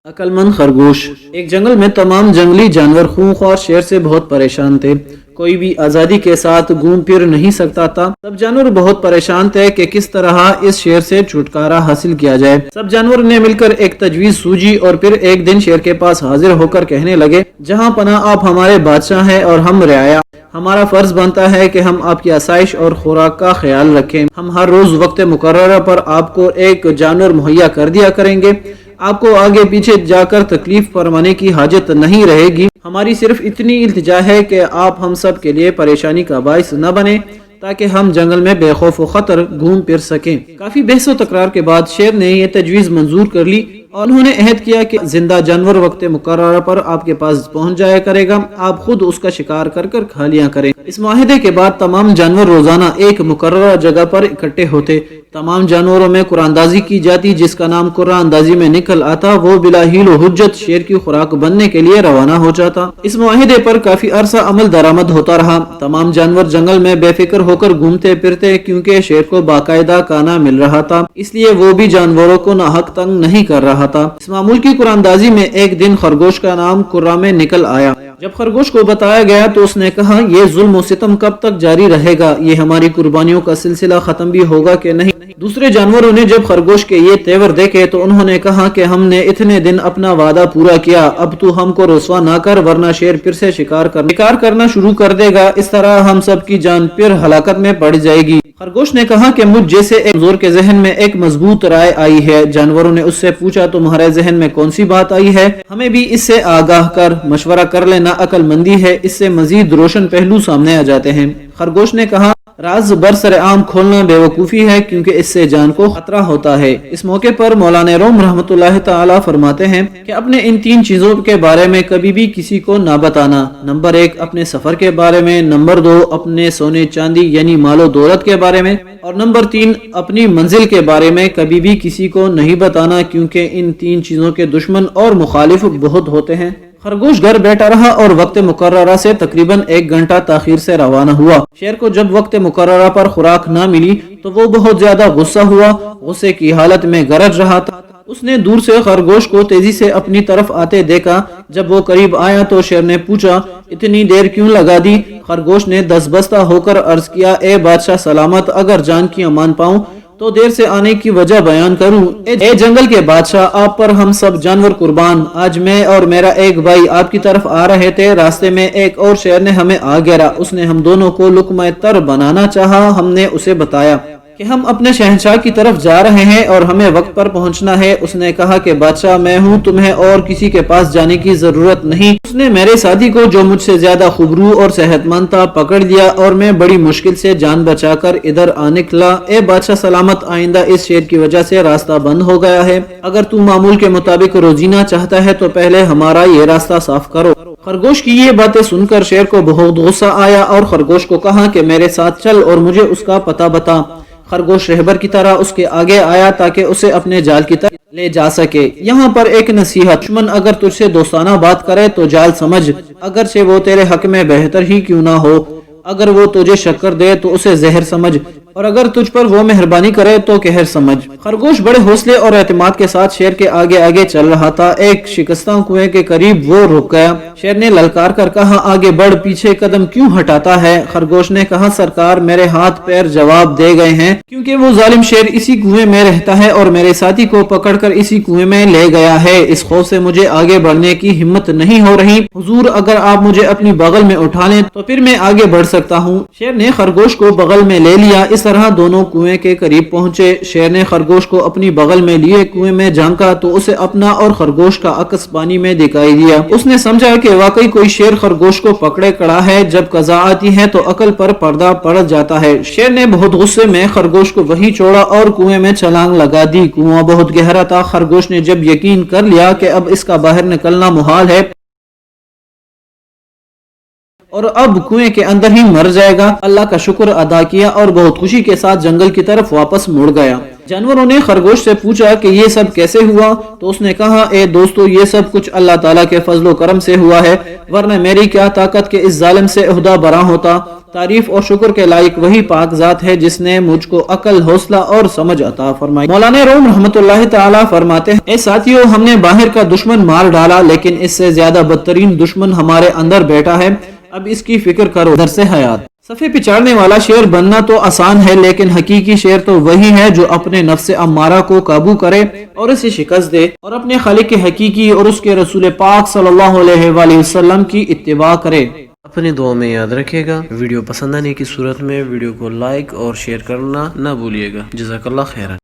عقل مند خرگوش۔ ایک جنگل میں تمام جنگلی جانور خونخوار شیر سے بہت پریشان تھے۔ کوئی بھی آزادی کے ساتھ گھوم پھر نہیں سکتا تھا۔ سب جانور بہت پریشان تھے کہ کس طرح اس شیر سے چھٹکارا حاصل کیا جائے۔ سب جانور نے مل کر ایک تجویز سوچی اور پھر ایک دن شیر کے پاس حاضر ہو کر کہنے لگے، جہاں پناہ آپ ہمارے بادشاہ ہیں اور ہم رعایا، ہمارا فرض بنتا ہے کہ ہم آپ کی آسائش اور خوراک کا خیال رکھیں۔ ہم ہر روز وقت مقررہ پر آپ کو ایک جانور مہیا کر دیا کریں گے۔ آپ کو آگے پیچھے جا کر تکلیف فرمانے کی حاجت نہیں رہے گی۔ ہماری صرف اتنی التجا ہے کہ آپ ہم سب کے لیے پریشانی کا باعث نہ بنے تاکہ ہم جنگل میں بے خوف و خطر گھوم پھر سکیں۔ کافی بحث و تکرار کے بعد شیر نے یہ تجویز منظور کر لی اور انہوں نے عہد کیا کہ زندہ جانور وقت مقررہ پر آپ کے پاس پہنچ جایا کرے گا، آپ خود اس کا شکار کر کر کھا لیا کریں۔ اس معاہدے کے بعد تمام جانور روزانہ ایک مقررہ جگہ پر اکٹھے ہوتے، تمام جانوروں میں قرآن اندازی کی جاتی، جس کا نام قرآن اندازی میں نکل آتا وہ بلا حیل و حجت شیر کی خوراک بننے کے لیے روانہ ہو جاتا۔ اس معاہدے پر کافی عرصہ عمل درآمد ہوتا رہا۔ تمام جانور جنگل میں بے فکر ہو کر گھومتے پھرتے، کیونکہ شیر کو باقاعدہ کھانا مل رہا تھا، اس لیے وہ بھی جانوروں کو ناحق تنگ نہیں کر رہا تھا۔ اس معمول کی قرآن اندازی میں ایک دن خرگوش کا نام قرآن میں نکل آیا۔ جب خرگوش کو بتایا گیا تو اس نے کہا، یہ ظلم و ستم کب تک جاری رہے گا؟ یہ ہماری قربانیوں کا سلسلہ ختم بھی ہوگا کہ نہیں؟ دوسرے جانوروں نے جب خرگوش کے یہ تیور دیکھے تو انہوں نے کہا کہ ہم نے اتنے دن اپنا وعدہ پورا کیا، اب تو ہم کو رسوا نہ کر ورنہ شیر پھر سے شکار کرنا شروع کر دے گا، اس طرح ہم سب کی جان پھر ہلاکت میں پڑ جائے گی۔ خرگوش نے کہا کہ مجھ جیسے ایک کمزور کے ذہن میں ایک مضبوط رائے آئی ہے۔ جانوروں نے اس سے پوچھا، تمہارے ذہن میں کون سی بات آئی ہے؟ ہمیں بھی اس سے آگاہ کر، مشورہ کر لینا عقل مندی ہے، اس سے مزید روشن پہلو سامنے آ جاتے ہیں۔ خرگوش نے کہا، راز برسر عام کھولنا بے وقوفی ہے، کیونکہ اس سے جان کو خطرہ ہوتا ہے۔ اس موقع پر مولانا روم رحمۃ اللہ تعالی فرماتے ہیں کہ اپنے ان تین چیزوں کے بارے میں کبھی بھی کسی کو نہ بتانا۔ نمبر 1 اپنے سفر کے بارے میں، نمبر 2 اپنے سونے چاندی یعنی مال و دولت کے بارے میں، اور نمبر 3 اپنی منزل کے بارے میں کبھی بھی کسی کو نہیں بتانا، کیونکہ ان تین چیزوں کے دشمن اور مخالف بہت ہوتے ہیں۔ خرگوش گھر بیٹھا رہا اور وقت مقررہ سے تقریباً 1 گھنٹہ تاخیر سے روانہ ہوا۔ شیر کو جب وقت مقررہ پر خوراک نہ ملی تو وہ بہت زیادہ غصہ ہوا، غصے کی حالت میں گرج رہا تھا۔ اس نے دور سے خرگوش کو تیزی سے اپنی طرف آتے دیکھا۔ جب وہ قریب آیا تو شیر نے پوچھا، اتنی دیر کیوں لگا دی؟ خرگوش نے دستبستہ ہو کر عرض کیا، اے بادشاہ سلامت، اگر جان کی امان پاؤں تو دیر سے آنے کی وجہ بیان کروں۔ اے جنگل کے بادشاہ، آپ پر ہم سب جانور قربان۔ آج میں اور میرا ایک بھائی آپ کی طرف آ رہے تھے، راستے میں ایک اور شیر نے ہمیں آ گھیرا، اس نے ہم دونوں کو لقمہ تر بنانا چاہا۔ ہم نے اسے بتایا کہ ہم اپنے شہنشاہ کی طرف جا رہے ہیں اور ہمیں وقت پر پہنچنا ہے۔ اس نے کہا کہ بادشاہ میں ہوں، تمہیں اور کسی کے پاس جانے کی ضرورت نہیں۔ اس نے میرے ساتھی کو جو مجھ سے زیادہ خوبرو اور صحت مند تھا پکڑ لیا اور میں بڑی مشکل سے جان بچا کر ادھر آ نکلا۔ اے بادشاہ سلامت، آئندہ اس شیر کی وجہ سے راستہ بند ہو گیا ہے، اگر تو معمول کے مطابق روزینہ چاہتا ہے تو پہلے ہمارا یہ راستہ صاف کرو۔ خرگوش کی یہ باتیں سن کر شیر کو بہت غصہ آیا اور خرگوش کو کہا کہ میرے ساتھ چل اور مجھے اس کا پتہ بتا۔ خرگوش رہبر کی طرح اس کے آگے آیا تاکہ اسے اپنے جال کی طرف لے جا سکے۔ یہاں پر ایک نصیحت، دشمن اگر تجھ سے دوستانہ بات کرے تو جال سمجھ، اگرچہ وہ تیرے حق میں بہتر ہی کیوں نہ ہو۔ اگر وہ تجھے شکر دے تو اسے زہر سمجھ، اور اگر تجھ پر وہ مہربانی کرے تو قہر سمجھ۔ خرگوش بڑے حوصلے اور اعتماد کے ساتھ شیر کے آگے آگے چل رہا تھا۔ ایک شکستہ کنویں کے قریب وہ رک گیا۔ شیر نے للکار کر کہا، آگے بڑھ، پیچھے قدم کیوں ہٹاتا ہے؟ خرگوش نے کہا، سرکار میرے ہاتھ پیر جواب دے گئے ہیں، کیونکہ وہ ظالم شیر اسی کنویں میں رہتا ہے اور میرے ساتھی کو پکڑ کر اسی کنویں میں لے گیا ہے۔ اس خوف سے مجھے آگے بڑھنے کی ہمت نہیں ہو رہی۔ حضور، اگر آپ مجھے اپنی بغل میں اٹھا لیں تو پھر میں آگے بڑھ سکتا ہوں۔ شیر نے خرگوش کو بغل میں لے لیا۔ اس طرح دونوں کنویں کے قریب پہنچے۔ شیر نے خرگوش کو اپنی بغل میں لیے کنویں میں جھانکا تو اسے اپنا اور خرگوش کا عکس پانی میں دکھائی دیا۔ اس نے سمجھا کہ واقعی کوئی شیر خرگوش کو پکڑے کڑا ہے۔ جب قضا آتی ہے تو عقل پر پردہ پڑ جاتا ہے۔ شیر نے بہت غصے میں خرگوش کو وہیں چھوڑا اور کنویں میں چھلانگ لگا دی۔ کنواں بہت گہرا تھا۔ خرگوش نے جب یقین کر لیا کہ اب اس کا باہر نکلنا محال ہے اور اب کنویں کے اندر ہی مر جائے گا، اللہ کا شکر ادا کیا اور بہت خوشی کے ساتھ جنگل کی طرف واپس مڑ گیا۔ جانوروں نے خرگوش سے پوچھا کہ یہ سب کیسے ہوا؟ تو اس نے کہا، اے دوستو، یہ سب کچھ اللہ تعالیٰ کے فضل و کرم سے ہوا ہے۔ ورنہ میری کیا طاقت کے اس ظالم سے عہدہ برا ہوتا۔ تعریف اور شکر کے لائق وہی پاک ذات ہے جس نے مجھ کو عقل، حوصلہ اور سمجھ عطا فرمائی۔ مولانا روم رحمۃ اللہ تعالی فرماتے ہیں، اے ساتھیو، ہم نے باہر کا دشمن مار ڈالا لیکن اس سے زیادہ بدترین دشمن ہمارے اندر بیٹھا ہے، اب اس کی فکر کرو۔ درس حیات۔ صفے پہ چڑھنے والا شیر بننا تو آسان ہے لیکن حقیقی شیر تو وہی ہے جو اپنے نفس امارہ کو قابو کرے اور اسے شکست دے اور اپنے خالق حقیقی اور اس کے رسول پاک صلی اللہ علیہ وآلہ وسلم کی اتباع کرے۔ اپنے دعا میں یاد رکھے گا، ویڈیو پسند آنے کی صورت میں ویڈیو کو لائک اور شیئر کرنا نہ بھولیے گا۔ جزاک اللہ خیرا۔